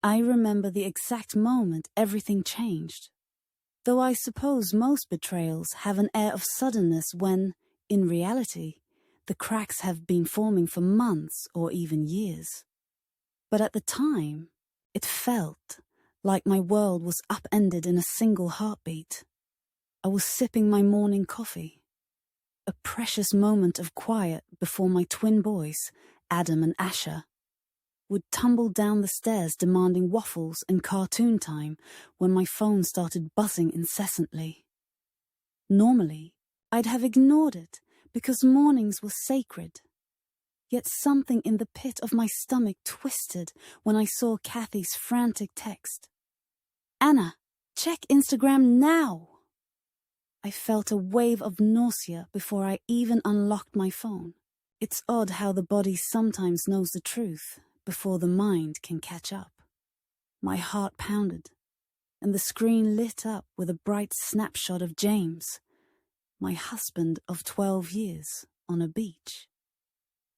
I remember the exact moment everything changed. Though I suppose most betrayals have an air of suddenness when, in reality, the cracks have been forming for months or even years. But at the time, it felt like my world was upended in a single heartbeat. I was sipping my morning coffee, a precious moment of quiet before my twin boys, Adam and Asher, would tumble down the stairs demanding waffles and cartoon time when my phone started buzzing incessantly. Normally, I'd have ignored it because mornings were sacred. Yet something in the pit of my stomach twisted when I saw Kathy's frantic text. "Anna, check Instagram now!" I felt a wave of nausea before I even unlocked my phone. It's odd how the body sometimes knows the truth before the mind can catch up. My heart pounded, and the screen lit up with a bright snapshot of James, my husband of 12 years, on a beach.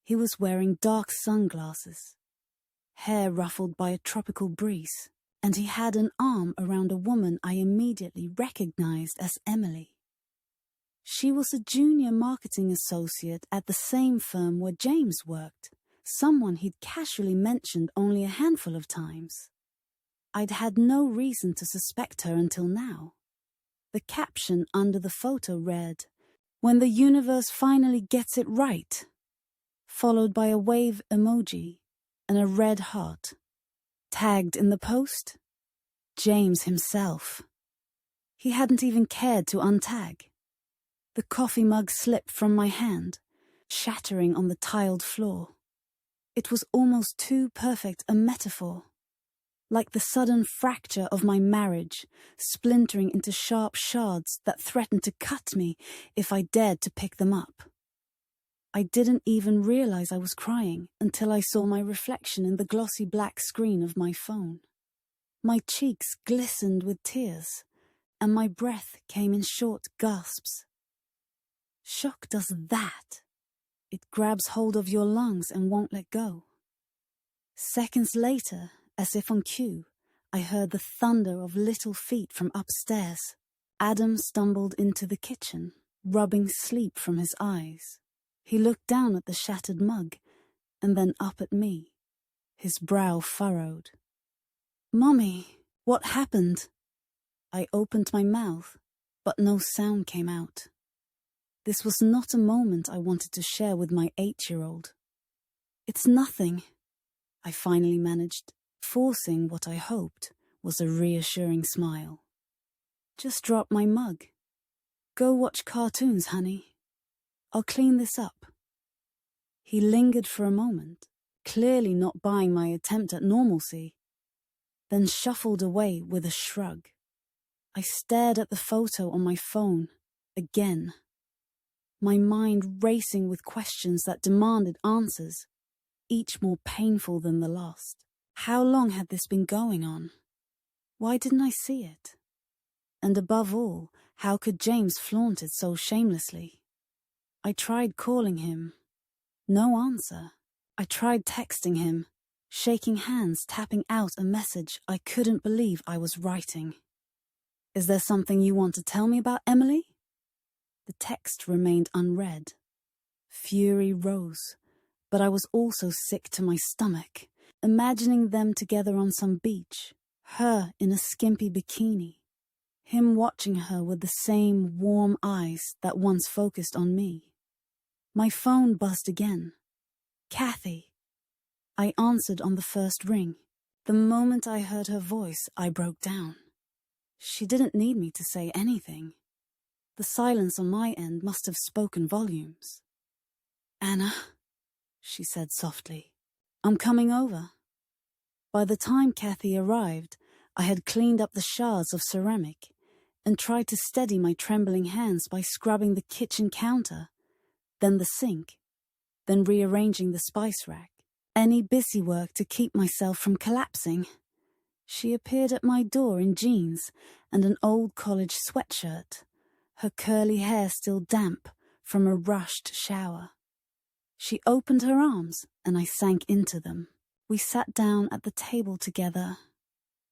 He was wearing dark sunglasses, hair ruffled by a tropical breeze, and he had an arm around a woman I immediately recognized as Emily. She was a junior marketing associate at the same firm where James worked, someone he'd casually mentioned only a handful of times. I'd had no reason to suspect her until now. The caption under the photo read, "When the universe finally gets it right," followed by a wave emoji and a red heart. Tagged in the post? James himself. He hadn't even cared to untag. The coffee mug slipped from my hand, shattering on the tiled floor. It was almost too perfect a metaphor. Like the sudden fracture of my marriage, splintering into sharp shards that threatened to cut me if I dared to pick them up. I didn't even realize I was crying until I saw my reflection in the glossy black screen of my phone. My cheeks glistened with tears, and my breath came in short gasps. Shock does that. It grabs hold of your lungs and won't let go. Seconds later, as if on cue, I heard the thunder of little feet from upstairs. Adam stumbled into the kitchen, rubbing sleep from his eyes. He looked down at the shattered mug, and then up at me, his brow furrowed. "Mommy, what happened?" I opened my mouth, but no sound came out. This was not a moment I wanted to share with my 8-year-old. "It's nothing," I finally managed, forcing what I hoped was a reassuring smile. "Just drop my mug. Go watch cartoons, honey. I'll clean this up." He lingered for a moment, clearly not buying my attempt at normalcy, then shuffled away with a shrug. I stared at the photo on my phone again, my mind racing with questions that demanded answers, each more painful than the last. How long had this been going on? Why didn't I see it? And above all, how could James flaunt it so shamelessly? I tried calling him. No answer. I tried texting him, shaking hands, tapping out a message I couldn't believe I was writing. "Is there something you want to tell me about Emily?" The text remained unread. Fury rose, but I was also sick to my stomach, imagining them together on some beach, her in a skimpy bikini, him watching her with the same warm eyes that once focused on me. My phone buzzed again. "Kathy." I answered on the first ring. The moment I heard her voice, I broke down. She didn't need me to say anything. The silence on my end must have spoken volumes. "Anna," she said softly, "I'm coming over." By the time Kathy arrived, I had cleaned up the shards of ceramic and tried to steady my trembling hands by scrubbing the kitchen counter, then the sink, then rearranging the spice rack. Any busy work to keep myself from collapsing. She appeared at my door in jeans and an old college sweatshirt, her curly hair still damp from a rushed shower. She opened her arms and I sank into them. We sat down at the table together,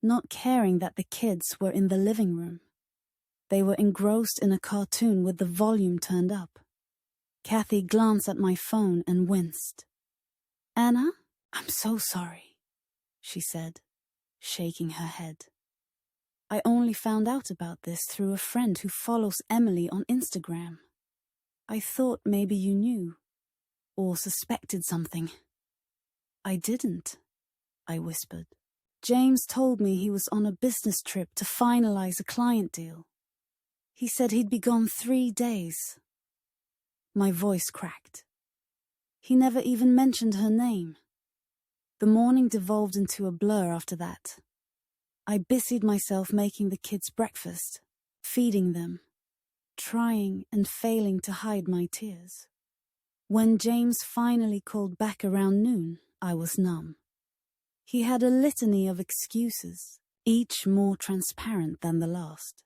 not caring that the kids were in the living room. They were engrossed in a cartoon with the volume turned up. Kathy glanced at my phone and winced. "Anna, I'm so sorry," she said, shaking her head. "I only found out about this through a friend who follows Emily on Instagram. I thought maybe you knew, or suspected something." "I didn't," I whispered. "James told me he was on a business trip to finalize a client deal. He said he'd be gone 3 days." My voice cracked. He never even mentioned her name. The morning devolved into a blur after that. I busied myself making the kids breakfast, feeding them, trying and failing to hide my tears. When James finally called back around noon, I was numb. He had a litany of excuses, each more transparent than the last.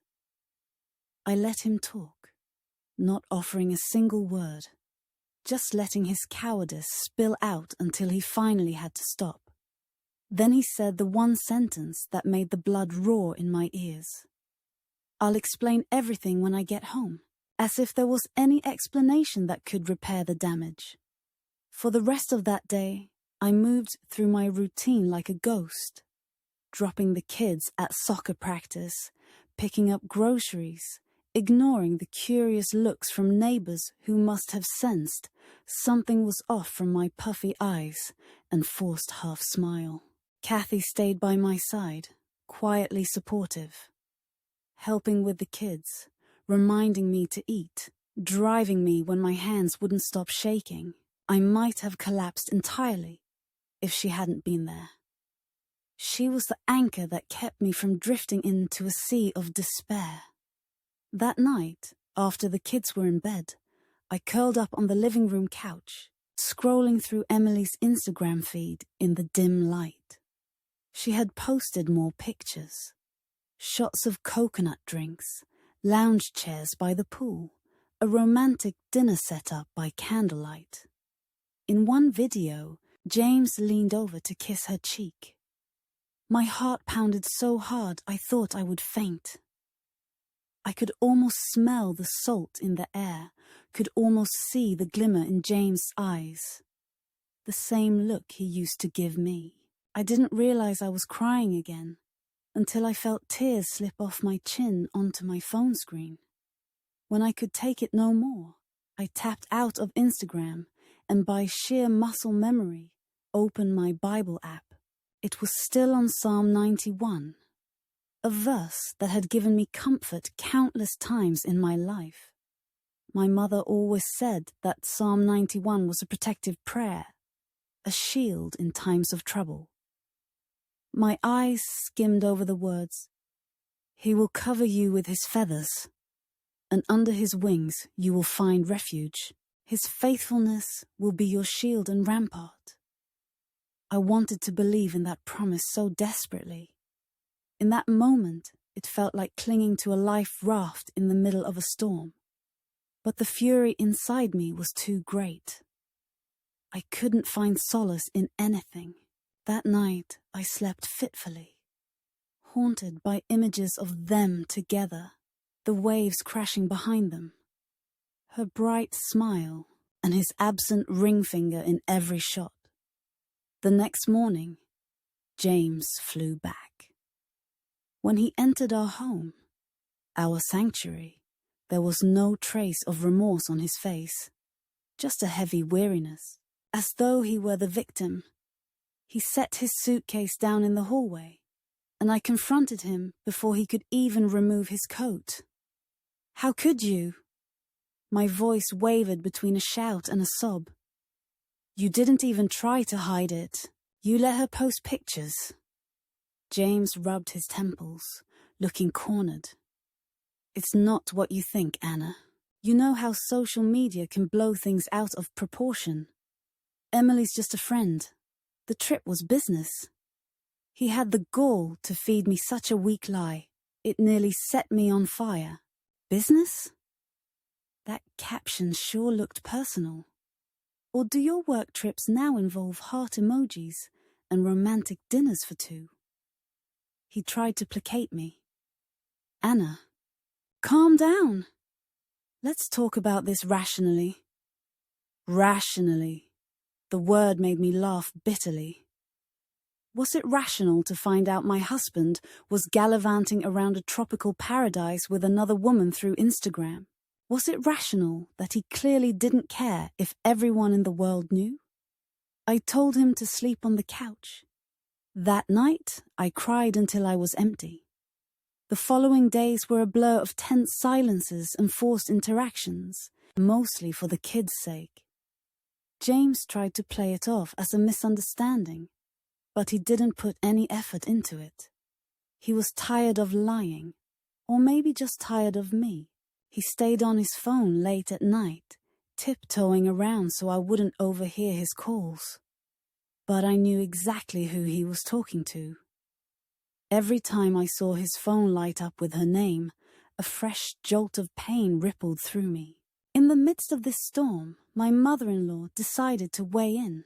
I let him talk, not offering a single word, just letting his cowardice spill out until he finally had to stop. Then he said the one sentence that made the blood roar in my ears. "I'll explain everything when I get home," as if there was any explanation that could repair the damage. For the rest of that day, I moved through my routine like a ghost, dropping the kids at soccer practice, picking up groceries, ignoring the curious looks from neighbors who must have sensed something was off from my puffy eyes and forced half-smile. Kathy stayed by my side, quietly supportive, helping with the kids, reminding me to eat, driving me when my hands wouldn't stop shaking. I might have collapsed entirely if she hadn't been there. She was the anchor that kept me from drifting into a sea of despair. That night, after the kids were in bed, I curled up on the living room couch, scrolling through Emily's Instagram feed in the dim light. She had posted more pictures. Shots of coconut drinks, lounge chairs by the pool, a romantic dinner set up by candlelight. In one video, James leaned over to kiss her cheek. My heart pounded so hard I thought I would faint. I could almost smell the salt in the air, could almost see the glimmer in James' eyes. The same look he used to give me. I didn't realize I was crying again until I felt tears slip off my chin onto my phone screen. When I could take it no more, I tapped out of Instagram and by sheer muscle memory opened my Bible app. It was still on Psalm 91. A verse that had given me comfort countless times in my life. My mother always said that Psalm 91 was a protective prayer, a shield in times of trouble. My eyes skimmed over the words, "He will cover you with his feathers, and under his wings you will find refuge. His faithfulness will be your shield and rampart." I wanted to believe in that promise so desperately. In that moment, it felt like clinging to a life raft in the middle of a storm. But the fury inside me was too great. I couldn't find solace in anything. That night, I slept fitfully, haunted by images of them together, the waves crashing behind them, her bright smile, and his absent ring finger in every shot. The next morning, James flew back. When he entered our home, our sanctuary, there was no trace of remorse on his face, just a heavy weariness, as though he were the victim. He set his suitcase down in the hallway, and I confronted him before he could even remove his coat. "How could you?" My voice wavered between a shout and a sob. "You didn't even try to hide it. You let her post pictures." James rubbed his temples, looking cornered. "It's not what you think, Anna. You know how social media can blow things out of proportion. Emily's just a friend. The trip was business." He had the gall to feed me such a weak lie. It nearly set me on fire. Business? That caption sure looked personal. Or do your work trips now involve heart emojis and romantic dinners for two? He tried to placate me. Anna, calm down. Let's talk about this rationally. Rationally. The word made me laugh bitterly. Was it rational to find out my husband was gallivanting around a tropical paradise with another woman through Instagram? Was it rational that he clearly didn't care if everyone in the world knew? I told him to sleep on the couch. That night, I cried until I was empty. The following days were a blur of tense silences and forced interactions, mostly for the kids' sake. James tried to play it off as a misunderstanding, but he didn't put any effort into it. He was tired of lying, or maybe just tired of me. He stayed on his phone late at night, tiptoeing around so I wouldn't overhear his calls. But I knew exactly who he was talking to. Every time I saw his phone light up with her name, a fresh jolt of pain rippled through me. In the midst of this storm, my mother-in-law decided to weigh in.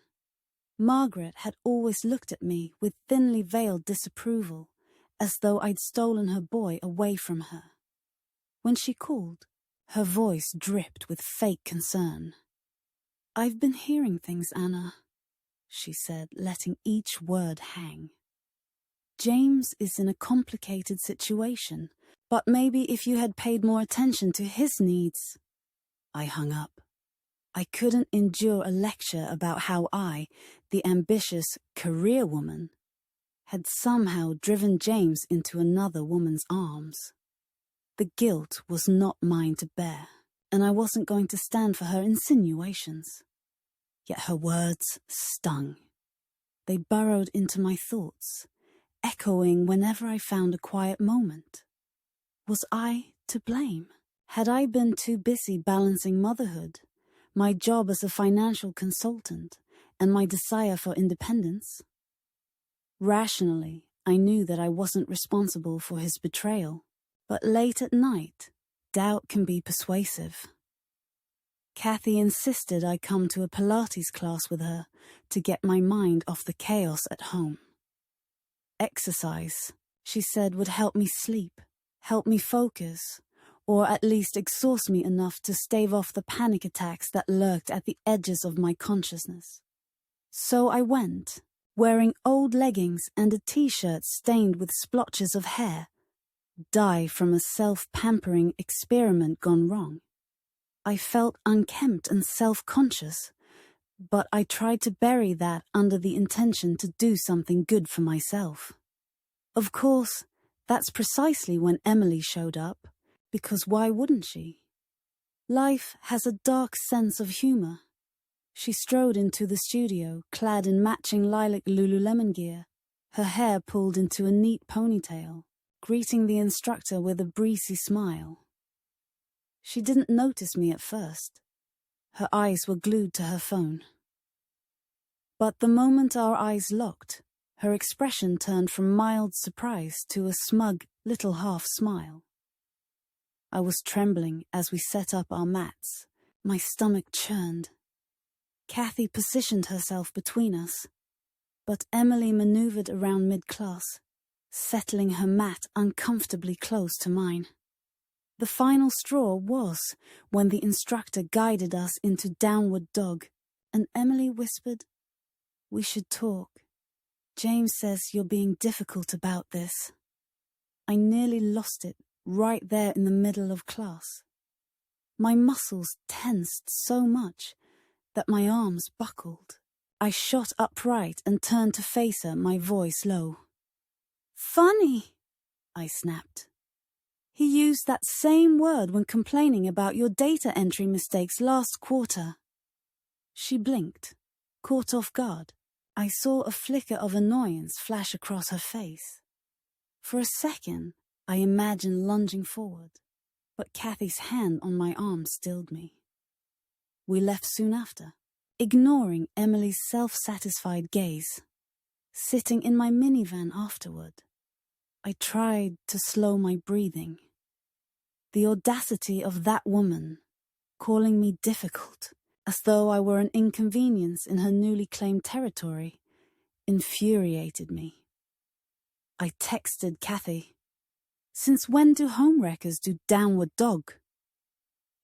Margaret had always looked at me with thinly veiled disapproval, as though I'd stolen her boy away from her. When she called, her voice dripped with fake concern. "I've been hearing things, Anna," she said, letting each word hang. "James is in a complicated situation, but maybe if you had paid more attention to his needs." I hung up. I couldn't endure a lecture about how I, the ambitious career woman, had somehow driven James into another woman's arms. The guilt was not mine to bear, and I wasn't going to stand for her insinuations. Yet her words stung. They burrowed into my thoughts, echoing whenever I found a quiet moment. Was I to blame? Had I been too busy balancing motherhood, my job as a financial consultant, and my desire for independence? Rationally, I knew that I wasn't responsible for his betrayal, but late at night, doubt can be persuasive. Kathy insisted I come to a Pilates class with her to get my mind off the chaos at home. Exercise, she said, would help me sleep, help me focus, or at least exhaust me enough to stave off the panic attacks that lurked at the edges of my consciousness. So I went, wearing old leggings and a t-shirt stained with splotches of hair, dye from a self-pampering experiment gone wrong. I felt unkempt and self-conscious, but I tried to bury that under the intention to do something good for myself. Of course, that's precisely when Emily showed up, because why wouldn't she? Life has a dark sense of humor. She strode into the studio, clad in matching lilac Lululemon gear, her hair pulled into a neat ponytail, greeting the instructor with a breezy smile. She didn't notice me at first. Her eyes were glued to her phone. But the moment our eyes locked, her expression turned from mild surprise to a smug little half smile. I was trembling as we set up our mats. My stomach churned. Kathy positioned herself between us, but Emily maneuvered around mid-class, settling her mat uncomfortably close to mine. The final straw was when the instructor guided us into downward dog, and Emily whispered, "We should talk. James says you're being difficult about this." I nearly lost it right there in the middle of class. My muscles tensed so much that my arms buckled. I shot upright and turned to face her, my voice low. "Funny," I snapped. "He used that same word when complaining about your data entry mistakes last quarter." She blinked, caught off guard. I saw a flicker of annoyance flash across her face. For a second, I imagined lunging forward, but Kathy's hand on my arm stilled me. We left soon after, ignoring Emily's self-satisfied gaze. Sitting in my minivan afterward, I tried to slow my breathing. The audacity of that woman, calling me difficult, as though I were an inconvenience in her newly claimed territory, infuriated me. I texted Kathy. Since when do homewreckers do downward dog?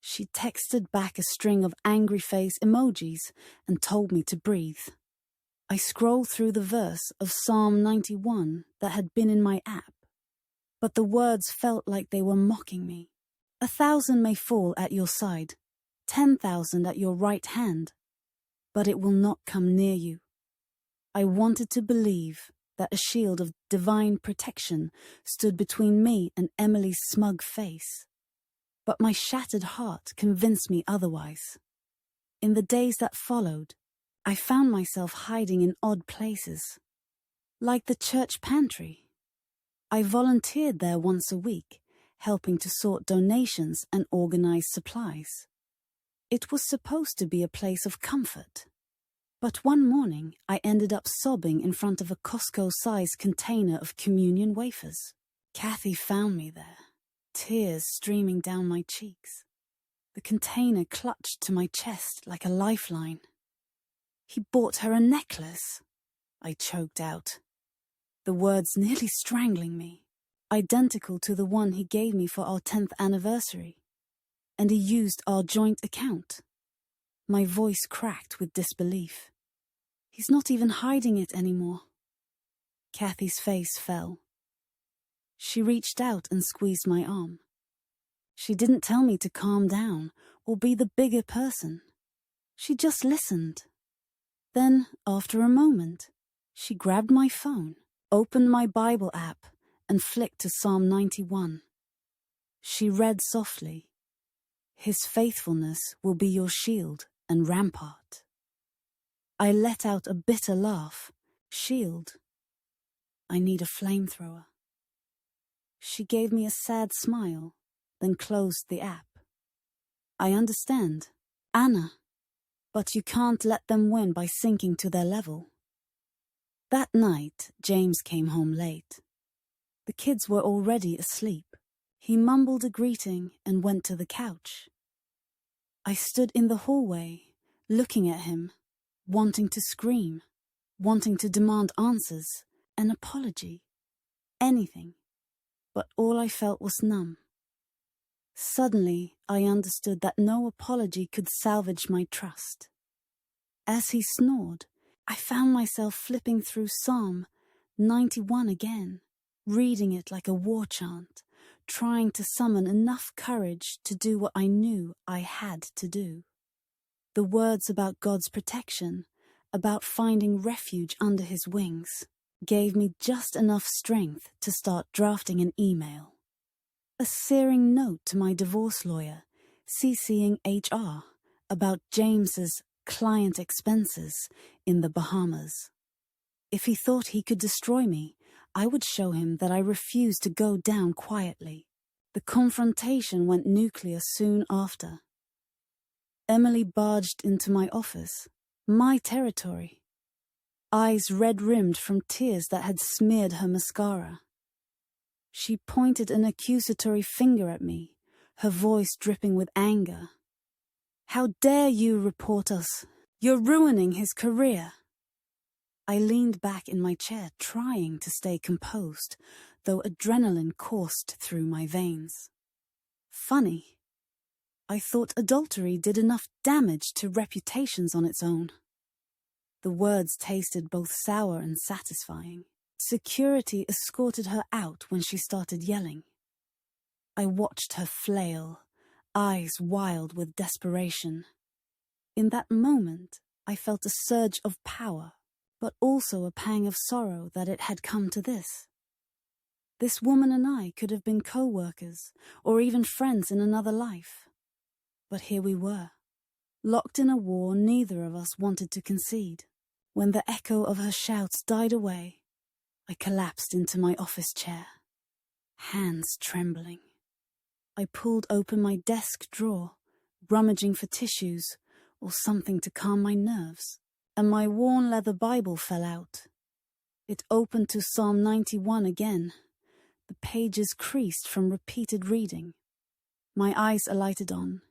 She texted back a string of angry face emojis and told me to breathe. I scrolled through the verse of Psalm 91 that had been in my app, but the words felt like they were mocking me. 1,000 may fall at your side, 10,000 at your right hand, but it will not come near you. I wanted to believe that a shield of divine protection stood between me and Emily's smug face, but my shattered heart convinced me otherwise. In the days that followed, I found myself hiding in odd places, like the church pantry. I volunteered there once a week, helping to sort donations and organize supplies. It was supposed to be a place of comfort. But one morning, I ended up sobbing in front of a Costco-sized container of communion wafers. Kathy found me there, tears streaming down my cheeks. The container clutched to my chest like a lifeline. He bought her a necklace, I choked out, the words nearly strangling me, identical to the one he gave me for our 10th anniversary. And he used our joint account. My voice cracked with disbelief. He's not even hiding it anymore. Kathy's face fell. She reached out and squeezed my arm. She didn't tell me to calm down or be the bigger person. She just listened. Then, after a moment, she grabbed my phone, opened my Bible app, and flicked to Psalm 91. She read softly, "His faithfulness will be your shield and rampart." I let out a bitter laugh. Shield? I need a flamethrower. She gave me a sad smile, then closed the app. I understand, Anna, but you can't let them win by sinking to their level. That night, James came home late. The kids were already asleep. He mumbled a greeting and went to the couch. I stood in the hallway, looking at him, wanting to scream, wanting to demand answers, an apology, anything. But all I felt was numb. Suddenly, I understood that no apology could salvage my trust. As he snored, I found myself flipping through Psalm 91 again, reading it like a war chant, trying to summon enough courage to do what I knew I had to do. The words about God's protection, about finding refuge under his wings, gave me just enough strength to start drafting an email. A searing note to my divorce lawyer, CCing HR, about James's client expenses in the Bahamas. If he thought he could destroy me, I would show him that I refused to go down quietly. The confrontation went nuclear soon after. Emily barged into my office, my territory, eyes red-rimmed from tears that had smeared her mascara. She pointed an accusatory finger at me, her voice dripping with anger. "How dare you report us? You're ruining his career." I leaned back in my chair, trying to stay composed, though adrenaline coursed through my veins. Funny. I thought adultery did enough damage to reputations on its own. The words tasted both sour and satisfying. Security escorted her out when she started yelling. I watched her flail, eyes wild with desperation. In that moment, I felt a surge of power, but also a pang of sorrow that it had come to this. This woman and I could have been co-workers, or even friends in another life. But here we were, locked in a war neither of us wanted to concede. When the echo of her shouts died away, I collapsed into my office chair, hands trembling. I pulled open my desk drawer, rummaging for tissues or something to calm my nerves, and my worn leather Bible fell out. It opened to Psalm 91 again. The pages creased from repeated reading. My eyes alighted on,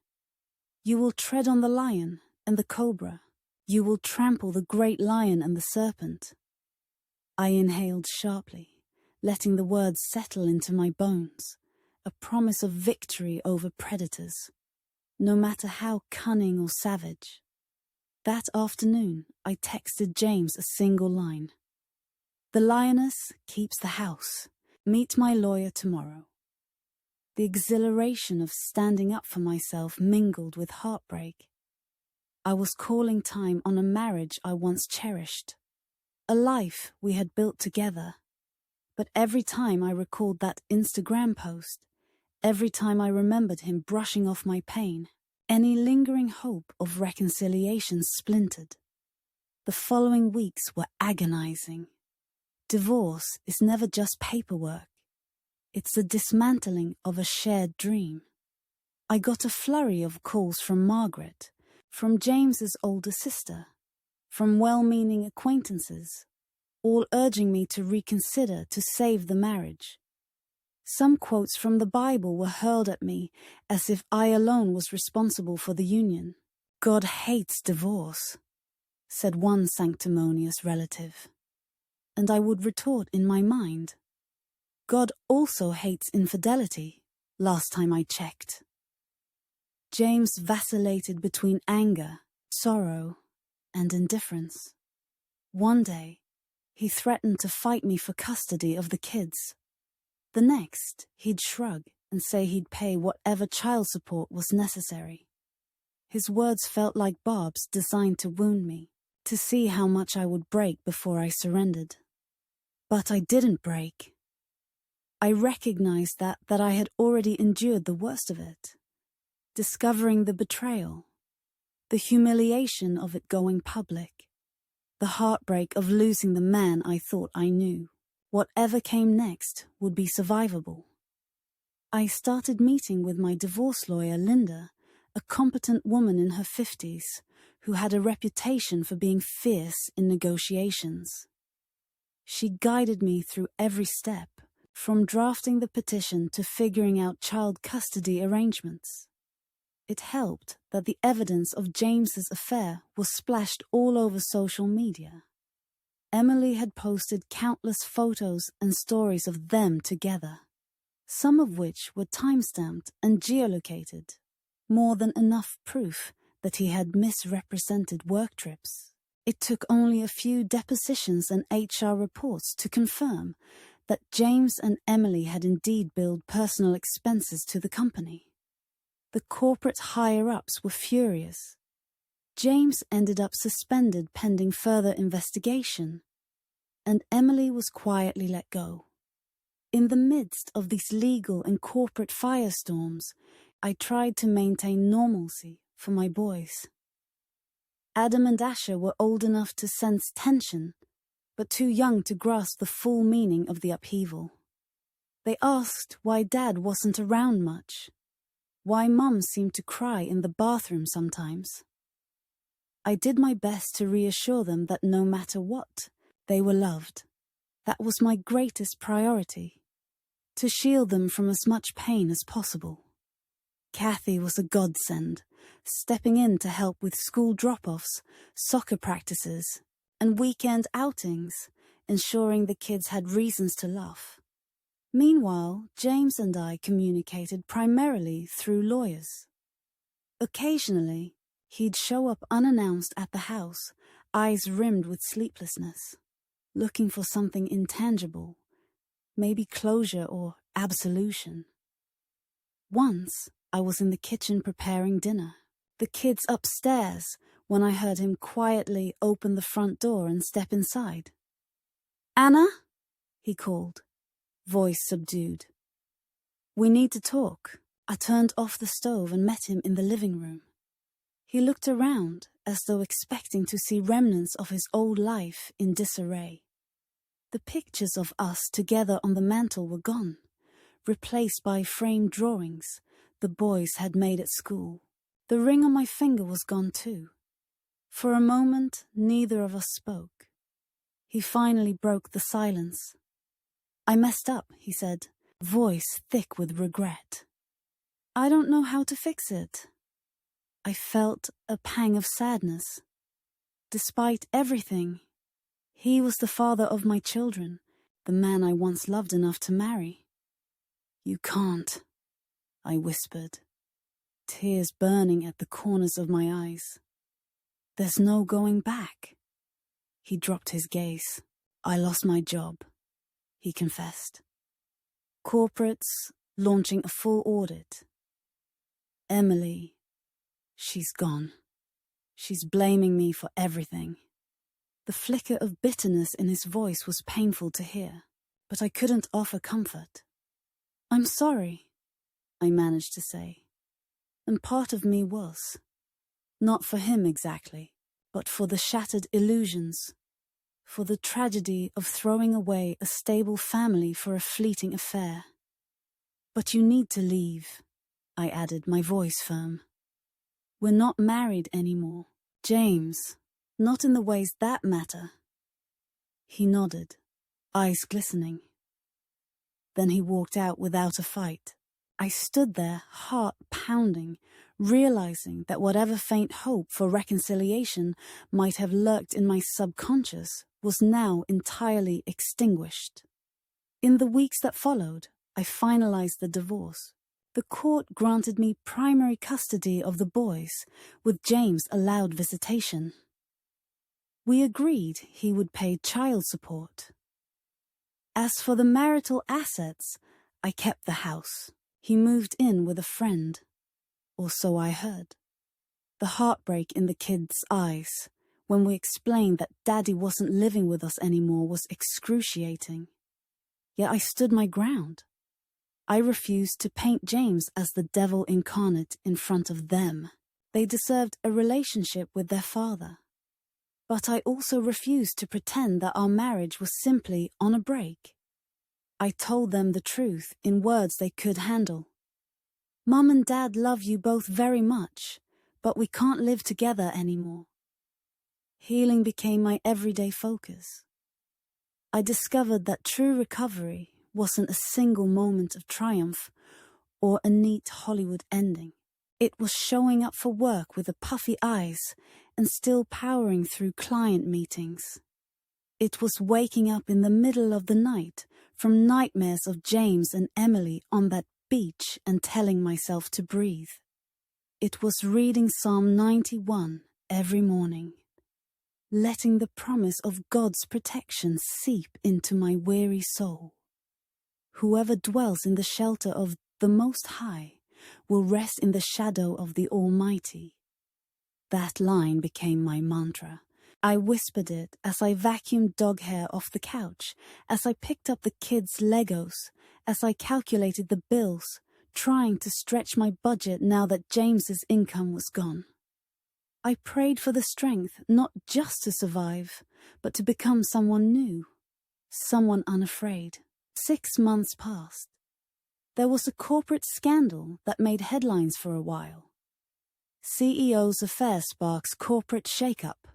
"You will tread on the lion and the cobra. You will trample the great lion and the serpent." I inhaled sharply, letting the words settle into my bones, a promise of victory over predators, no matter how cunning or savage. That afternoon, I texted James a single line. "The lioness keeps the house. Meet my lawyer tomorrow." The exhilaration of standing up for myself mingled with heartbreak. I was calling time on a marriage I once cherished, a life we had built together. But every time I recalled that Instagram post, every time I remembered him brushing off my pain, any lingering hope of reconciliation splintered. The following weeks were agonizing. Divorce is never just paperwork. It's the dismantling of a shared dream. I got a flurry of calls from Margaret, from James's older sister, from well-meaning acquaintances, all urging me to reconsider to save the marriage. Some quotes from the Bible were hurled at me as if I alone was responsible for the union. "God hates divorce," said one sanctimonious relative. And I would retort in my mind, "God also hates infidelity, last time I checked." James vacillated between anger, sorrow, and indifference. One day, he threatened to fight me for custody of the kids. The next, he'd shrug and say he'd pay whatever child support was necessary. His words felt like barbs designed to wound me, to see how much I would break before I surrendered. But I didn't break. I recognized that I had already endured the worst of it. Discovering the betrayal, the humiliation of it going public, the heartbreak of losing the man I thought I knew. Whatever came next would be survivable. I started meeting with my divorce lawyer, Linda, a competent woman in her 50s, who had a reputation for being fierce in negotiations. She guided me through every step, from drafting the petition to figuring out child custody arrangements. It helped that the evidence of James's affair was splashed all over social media. Emily had posted countless photos and stories of them together, some of which were time-stamped and geolocated, more than enough proof that he had misrepresented work trips. It took only a few depositions and HR reports to confirm that James and Emily had indeed billed personal expenses to the company. The corporate higher-ups were furious. James ended up suspended pending further investigation, and Emily was quietly let go. In the midst of these legal and corporate firestorms, I tried to maintain normalcy for my boys. Adam and Asher were old enough to sense tension, but too young to grasp the full meaning of the upheaval. They asked why Dad wasn't around much, why Mum seemed to cry in the bathroom sometimes. I did my best to reassure them that no matter what, they were loved. That was my greatest priority, to shield them from as much pain as possible. Kathy was a godsend, stepping in to help with school drop-offs, soccer practices, and weekend outings, ensuring the kids had reasons to laugh. Meanwhile, James and I communicated primarily through lawyers. Occasionally, he'd show up unannounced at the house, eyes rimmed with sleeplessness, looking for something intangible, maybe closure or absolution. Once, I was in the kitchen preparing dinner, the kids upstairs, when I heard him quietly open the front door and step inside. "Anna?" he called, voice subdued. "We need to talk." I turned off the stove and met him in the living room. He looked around as though expecting to see remnants of his old life in disarray. The pictures of us together on the mantel were gone, replaced by framed drawings the boys had made at school. The ring on my finger was gone too. For a moment, neither of us spoke. He finally broke the silence. "I messed up," he said, voice thick with regret. "I don't know how to fix it." I felt a pang of sadness. Despite everything, he was the father of my children, the man I once loved enough to marry. You can't, I whispered, tears burning at the corners of my eyes. There's no going back. He dropped his gaze. I lost my job, he confessed. Corporates launching a full audit. Emily, she's gone. She's blaming me for everything. The flicker of bitterness in his voice was painful to hear, but I couldn't offer comfort. I'm sorry, I managed to say. And part of me was. Not for him exactly, but for the shattered illusions, for the tragedy of throwing away a stable family for a fleeting affair. But you need to leave, I added, my voice firm. We're not married anymore, James, not in the ways that matter. He nodded, eyes glistening. Then he walked out without a fight. I stood there, heart pounding, realizing that whatever faint hope for reconciliation might have lurked in my subconscious was now entirely extinguished. In the weeks that followed, I finalized the divorce. The court granted me primary custody of the boys, with James allowed visitation. We agreed he would pay child support. As for the marital assets, I kept the house. He moved in with a friend, or so I heard. The heartbreak in the kids' eyes when we explained that Daddy wasn't living with us anymore was excruciating. Yet I stood my ground. I refused to paint James as the devil incarnate in front of them. They deserved a relationship with their father. But I also refused to pretend that our marriage was simply on a break. I told them the truth in words they could handle. Mum and Dad love you both very much, but we can't live together anymore. Healing became my everyday focus. I discovered that true recovery wasn't a single moment of triumph or a neat Hollywood ending. It was showing up for work with the puffy eyes and still powering through client meetings. It was waking up in the middle of the night from nightmares of James and Emily on that beach and telling myself to breathe. It was reading Psalm 91 every morning, letting the promise of God's protection seep into my weary soul. Whoever dwells in the shelter of the Most High will rest in the shadow of the Almighty. That line became my mantra. I whispered it as I vacuumed dog hair off the couch, as I picked up the kids' Legos, as I calculated the bills, trying to stretch my budget now that James's income was gone. I prayed for the strength not just to survive, but to become someone new, someone unafraid. 6 months passed. There was a corporate scandal that made headlines for a while. CEO's affair sparks corporate shakeup.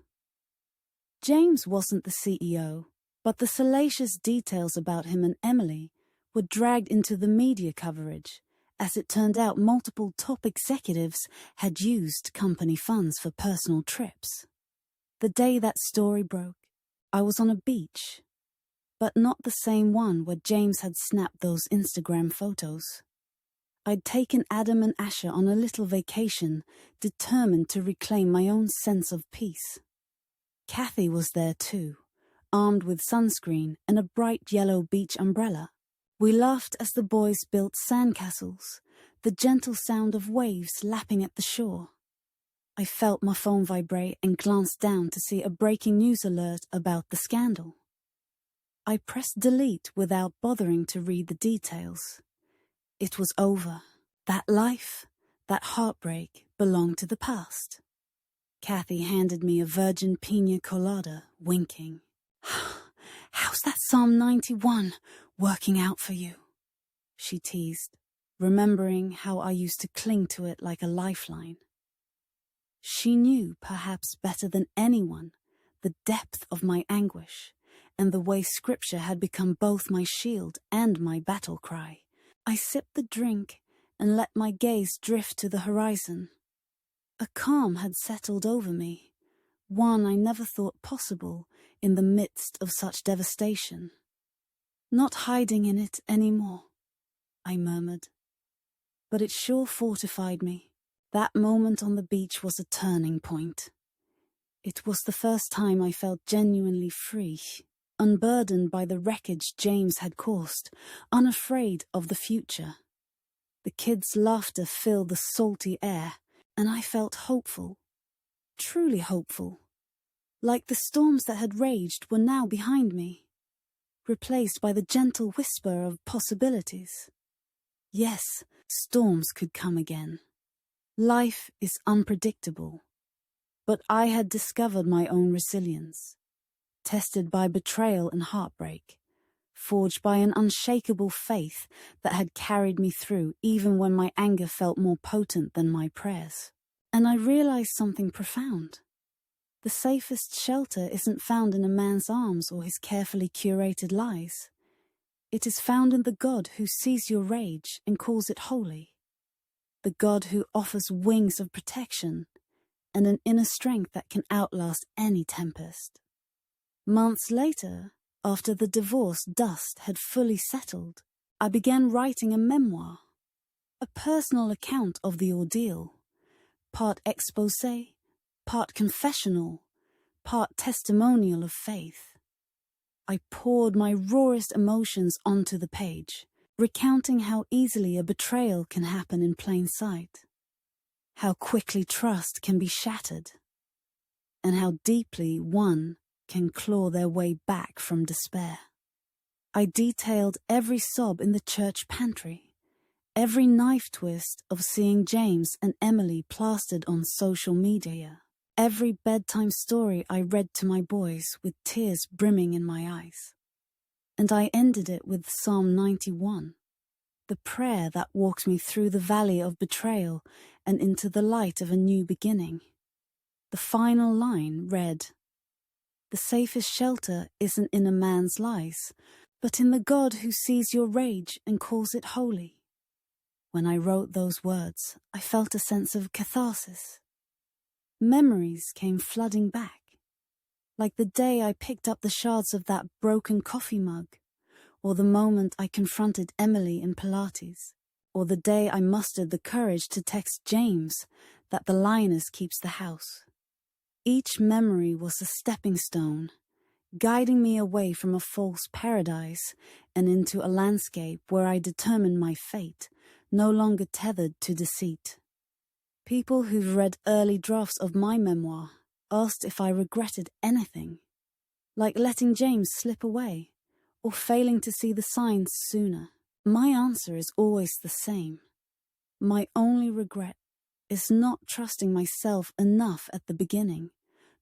James wasn't the CEO, but the salacious details about him and Emily were dragged into the media coverage. As it turned out, multiple top executives had used company funds for personal trips. The day that story broke, I was on a beach, but not the same one where James had snapped those Instagram photos. I'd taken Adam and Asher on a little vacation, determined to reclaim my own sense of peace. Kathy was there too, armed with sunscreen and a bright yellow beach umbrella. We laughed as the boys built sandcastles, the gentle sound of waves lapping at the shore. I felt my phone vibrate and glanced down to see a breaking news alert about the scandal. I pressed delete without bothering to read the details. It was over. That life, that heartbreak, belonged to the past. Kathy handed me a virgin pina colada, winking. "How's that Psalm 91 working out for you?" she teased, remembering how I used to cling to it like a lifeline. She knew, perhaps better than anyone, the depth of my anguish, and the way scripture had become both my shield and my battle cry. I sipped the drink and let my gaze drift to the horizon. A calm had settled over me, one I never thought possible in the midst of such devastation. Not hiding in it anymore, I murmured. But it sure fortified me. That moment on the beach was a turning point. It was the first time I felt genuinely free, unburdened by the wreckage James had caused, unafraid of the future. The kids' laughter filled the salty air, and I felt hopeful, truly hopeful. Like the storms that had raged were now behind me, replaced by the gentle whisper of possibilities. Yes, storms could come again. Life is unpredictable. But I had discovered my own resilience, tested by betrayal and heartbreak, forged by an unshakable faith that had carried me through even when my anger felt more potent than my prayers. And I realized something profound. The safest shelter isn't found in a man's arms or his carefully curated lies. It is found in the God who sees your rage and calls it holy. The God who offers wings of protection and an inner strength that can outlast any tempest. Months later, after the divorce dust had fully settled, I began writing a memoir, a personal account of the ordeal, part exposé, part confessional, part testimonial of faith. I poured my rawest emotions onto the page, recounting how easily a betrayal can happen in plain sight, how quickly trust can be shattered, and how deeply one can claw their way back from despair. I detailed every sob in the church pantry, every knife twist of seeing James and Emily plastered on social media, every bedtime story I read to my boys with tears brimming in my eyes. And I ended it with Psalm 91, the prayer that walked me through the valley of betrayal and into the light of a new beginning. The final line read, "The safest shelter isn't in a man's lies, but in the God who sees your rage and calls it holy." When I wrote those words, I felt a sense of catharsis. Memories came flooding back, like the day I picked up the shards of that broken coffee mug, or the moment I confronted Emily in Pilates, or the day I mustered the courage to text James that the lioness keeps the house. Each memory was a stepping stone, guiding me away from a false paradise and into a landscape where I determined my fate, no longer tethered to deceit. People who've read early drafts of my memoir asked if I regretted anything, like letting James slip away or failing to see the signs sooner. My answer is always the same. My only regret is not trusting myself enough at the beginning,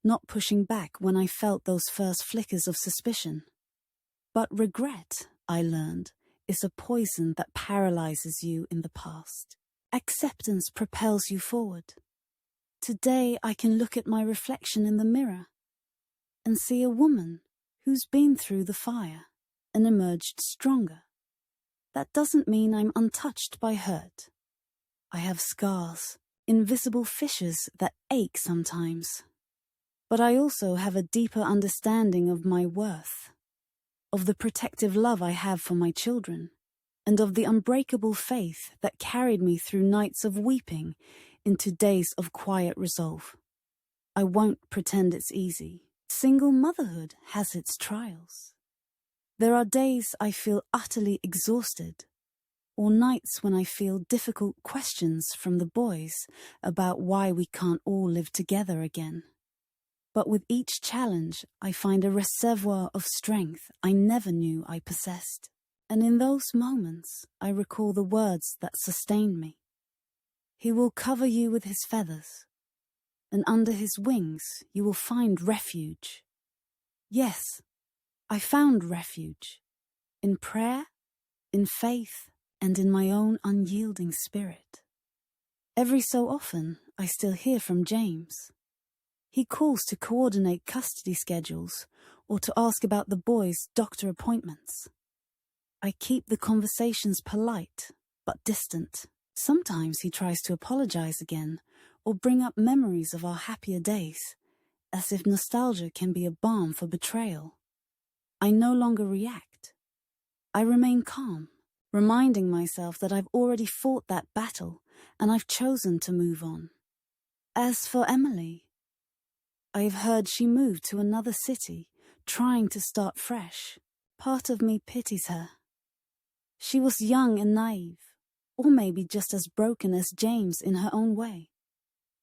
not pushing back when I felt those first flickers of suspicion. But regret, I learned, is a poison that paralyzes you in the past. Acceptance propels you forward. Today I can look at my reflection in the mirror and see a woman who's been through the fire and emerged stronger. That doesn't mean I'm untouched by hurt. I have scars, invisible fissures that ache sometimes. But I also have a deeper understanding of my worth, of the protective love I have for my children, and of the unbreakable faith that carried me through nights of weeping into days of quiet resolve. I won't pretend it's easy. Single motherhood has its trials. There are days I feel utterly exhausted, or nights when I feel difficult questions from the boys about why we can't all live together again. But with each challenge, I find a reservoir of strength I never knew I possessed. And in those moments, I recall the words that sustained me. He will cover you with his feathers, and under his wings you will find refuge. Yes, I found refuge in prayer, in faith, and in my own unyielding spirit. Every so often, I still hear from James. He calls to coordinate custody schedules or to ask about the boys' doctor appointments. I keep the conversations polite, but distant. Sometimes he tries to apologize again or bring up memories of our happier days, as if nostalgia can be a balm for betrayal. I no longer react. I remain calm, reminding myself that I've already fought that battle and I've chosen to move on. As for Emily, I've heard she moved to another city, trying to start fresh. Part of me pities her. She was young and naive, or maybe just as broken as James in her own way.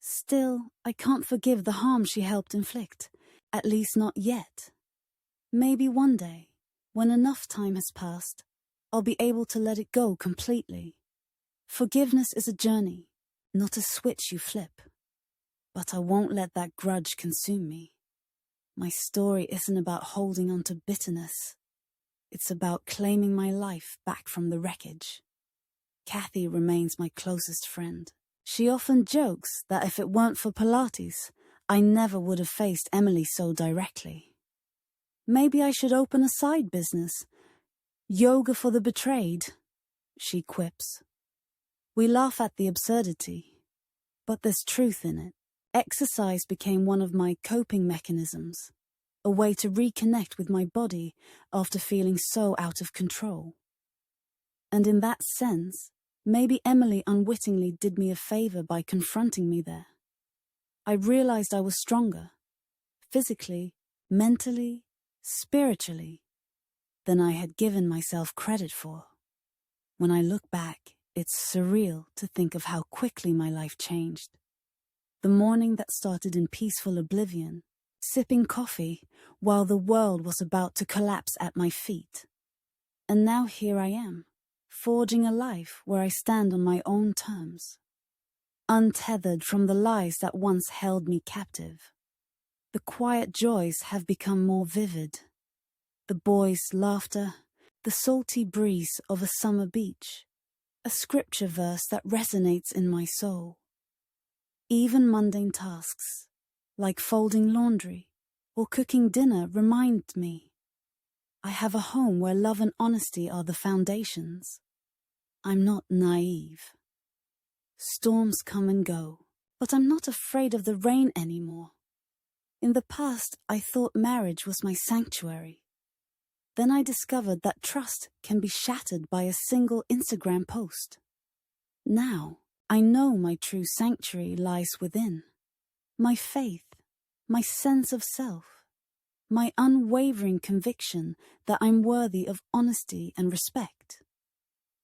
Still, I can't forgive the harm she helped inflict, at least not yet. Maybe one day, when enough time has passed, I'll be able to let it go completely. Forgiveness is a journey, not a switch you flip. But I won't let that grudge consume me. My story isn't about holding on to bitterness. It's about claiming my life back from the wreckage. Kathy remains my closest friend. She often jokes that if it weren't for Pilates, I never would have faced Emily so directly. Maybe I should open a side business. Yoga for the betrayed, she quips. We laugh at the absurdity, but there's truth in it. Exercise became one of my coping mechanisms, a way to reconnect with my body after feeling so out of control. And in that sense, maybe Emily unwittingly did me a favor by confronting me there. I realized I was stronger, physically, mentally, spiritually, than I had given myself credit for. When I look back, it's surreal to think of how quickly my life changed. The morning that started in peaceful oblivion, sipping coffee while the world was about to collapse at my feet. And now here I am, forging a life where I stand on my own terms, untethered from the lies that once held me captive. The quiet joys have become more vivid. The boys' laughter, the salty breeze of a summer beach, a scripture verse that resonates in my soul. Even mundane tasks, like folding laundry or cooking dinner, remind me I have a home where love and honesty are the foundations. I'm not naive. Storms come and go, but I'm not afraid of the rain anymore. In the past, I thought marriage was my sanctuary. Then I discovered that trust can be shattered by a single Instagram post. Now, I know my true sanctuary lies within. My faith, my sense of self, my unwavering conviction that I'm worthy of honesty and respect.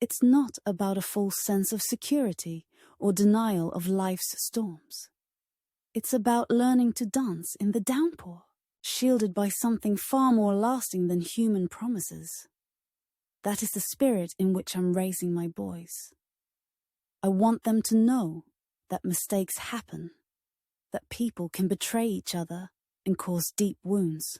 It's not about a false sense of security or denial of life's storms. It's about learning to dance in the downpour, shielded by something far more lasting than human promises. That is the spirit in which I'm raising my boys. I want them to know that mistakes happen, that people can betray each other and cause deep wounds.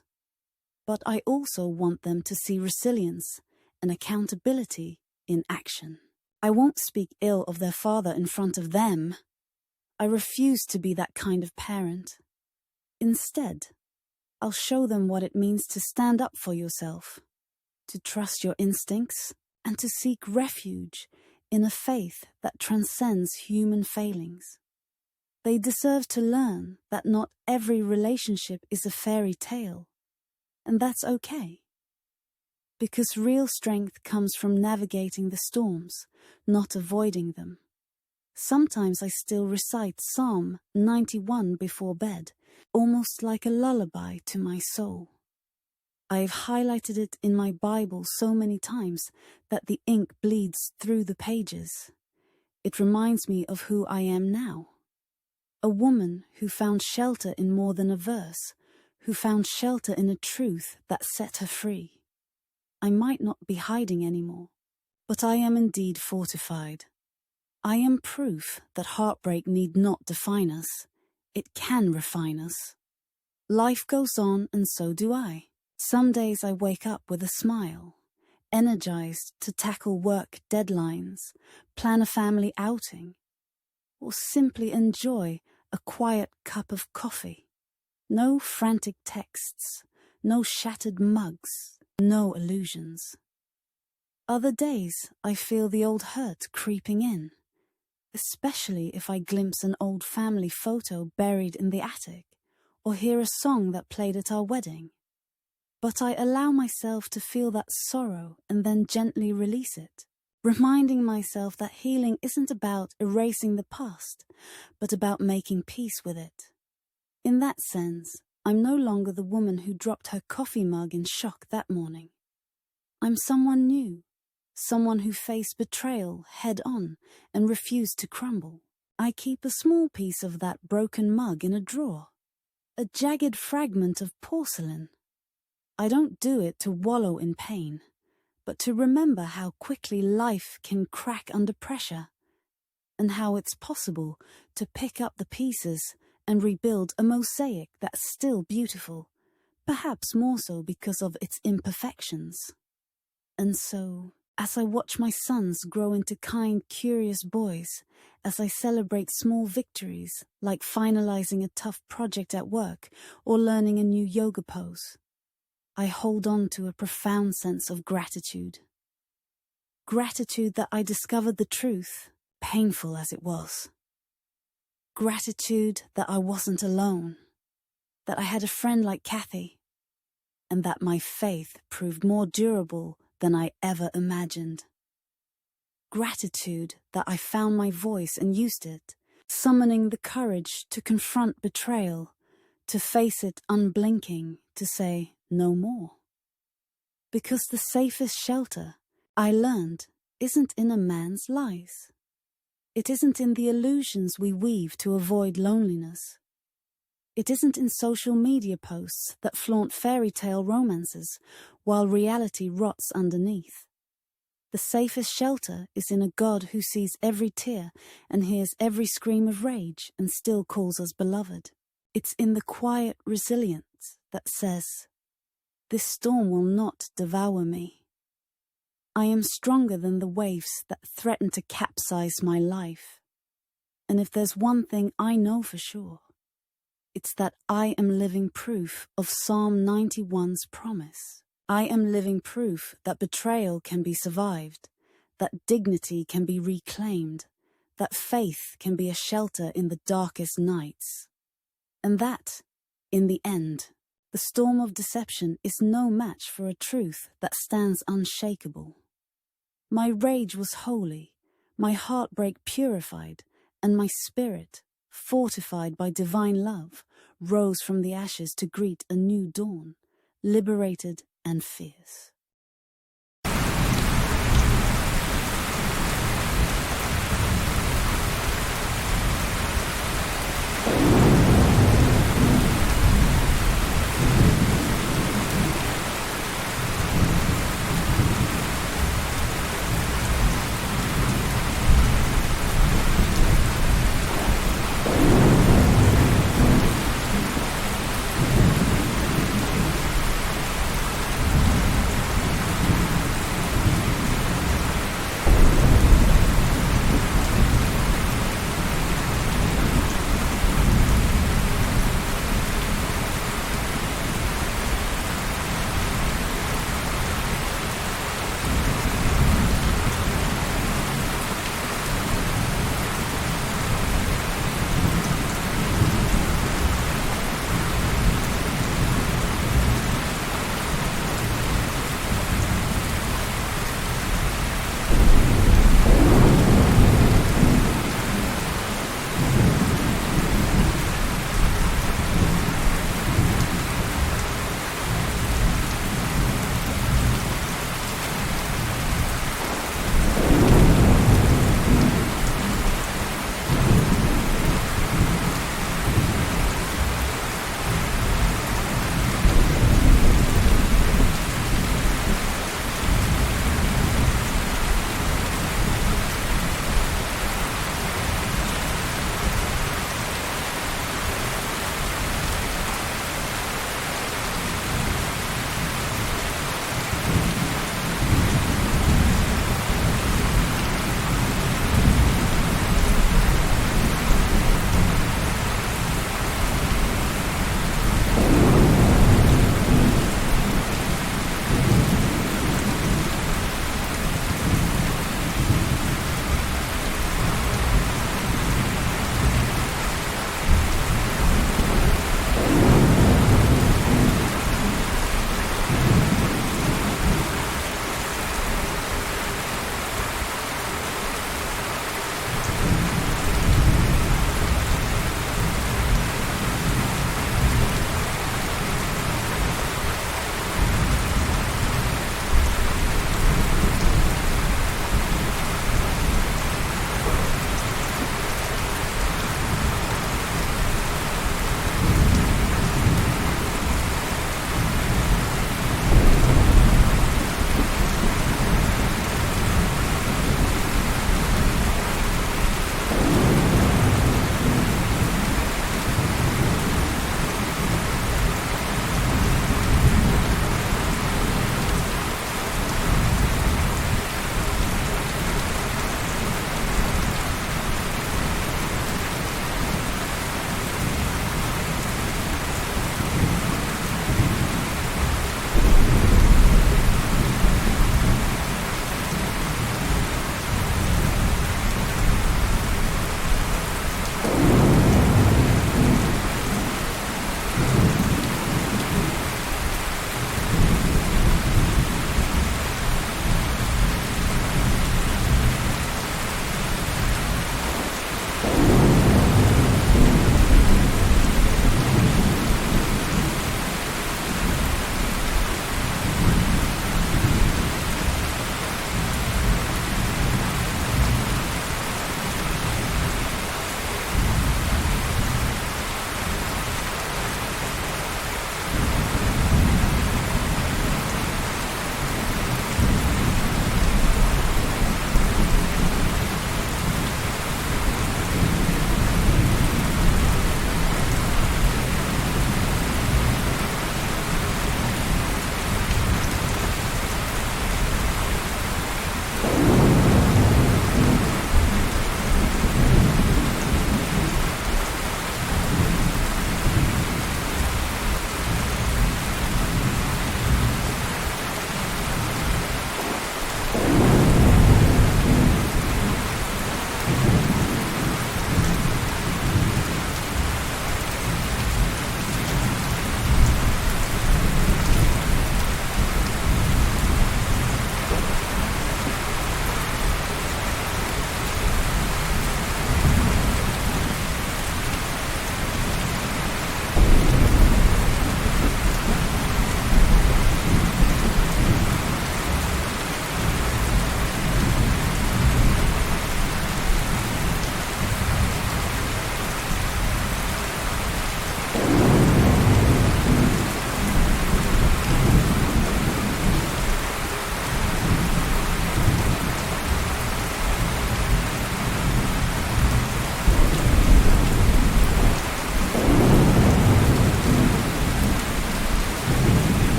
But I also want them to see resilience and accountability in action. I won't speak ill of their father in front of them. I refuse to be that kind of parent. Instead, I'll show them what it means to stand up for yourself, to trust your instincts, and to seek refuge in a faith that transcends human failings. They deserve to learn that not every relationship is a fairy tale, and that's okay. Because real strength comes from navigating the storms, not avoiding them. Sometimes I still recite Psalm 91 before bed, almost like a lullaby to my soul. I've highlighted it in my Bible so many times that the ink bleeds through the pages. It reminds me of who I am now. A woman who found shelter in more than a verse, who found shelter in a truth that set her free. I might not be hiding anymore, but I am indeed fortified. I am proof that heartbreak need not define us. It can refine us. Life goes on, and so do I. Some days I wake up with a smile, energized to tackle work deadlines, plan a family outing, or simply enjoy a quiet cup of coffee. No frantic texts, no shattered mugs, no illusions. Other days I feel the old hurt creeping in, especially if I glimpse an old family photo buried in the attic, or hear a song that played at our wedding. But I allow myself to feel that sorrow and then gently release it, reminding myself that healing isn't about erasing the past, but about making peace with it. In that sense, I'm no longer the woman who dropped her coffee mug in shock that morning. I'm someone new, someone who faced betrayal head-on and refused to crumble. I keep a small piece of that broken mug in a drawer, a jagged fragment of porcelain. I don't do it to wallow in pain, but to remember how quickly life can crack under pressure, and how it's possible to pick up the pieces and rebuild a mosaic that's still beautiful, perhaps more so because of its imperfections. And so, as I watch my sons grow into kind, curious boys, as I celebrate small victories like finalizing a tough project at work or learning a new yoga pose, I hold on to a profound sense of gratitude. Gratitude that I discovered the truth, painful as it was. Gratitude that I wasn't alone, that I had a friend like Kathy, and that my faith proved more durable than I ever imagined. Gratitude that I found my voice and used it, summoning the courage to confront betrayal, to face it unblinking, to say no more. Because the safest shelter, I learned, isn't in a man's lies. It isn't in the illusions we weave to avoid loneliness. It isn't in social media posts that flaunt fairy tale romances while reality rots underneath. The safest shelter is in a God who sees every tear and hears every scream of rage and still calls us beloved. It's in the quiet resilience that says, "This storm will not devour me. I am stronger than the waves that threaten to capsize my life. And if there's one thing I know for sure, it's that I am living proof of Psalm 91's promise. I am living proof that betrayal can be survived, that dignity can be reclaimed, that faith can be a shelter in the darkest nights. And that, in the end, the storm of deception is no match for a truth that stands unshakable. My rage was holy, my heartbreak purified, and my spirit, fortified by divine love, rose from the ashes to greet a new dawn, liberated and fierce."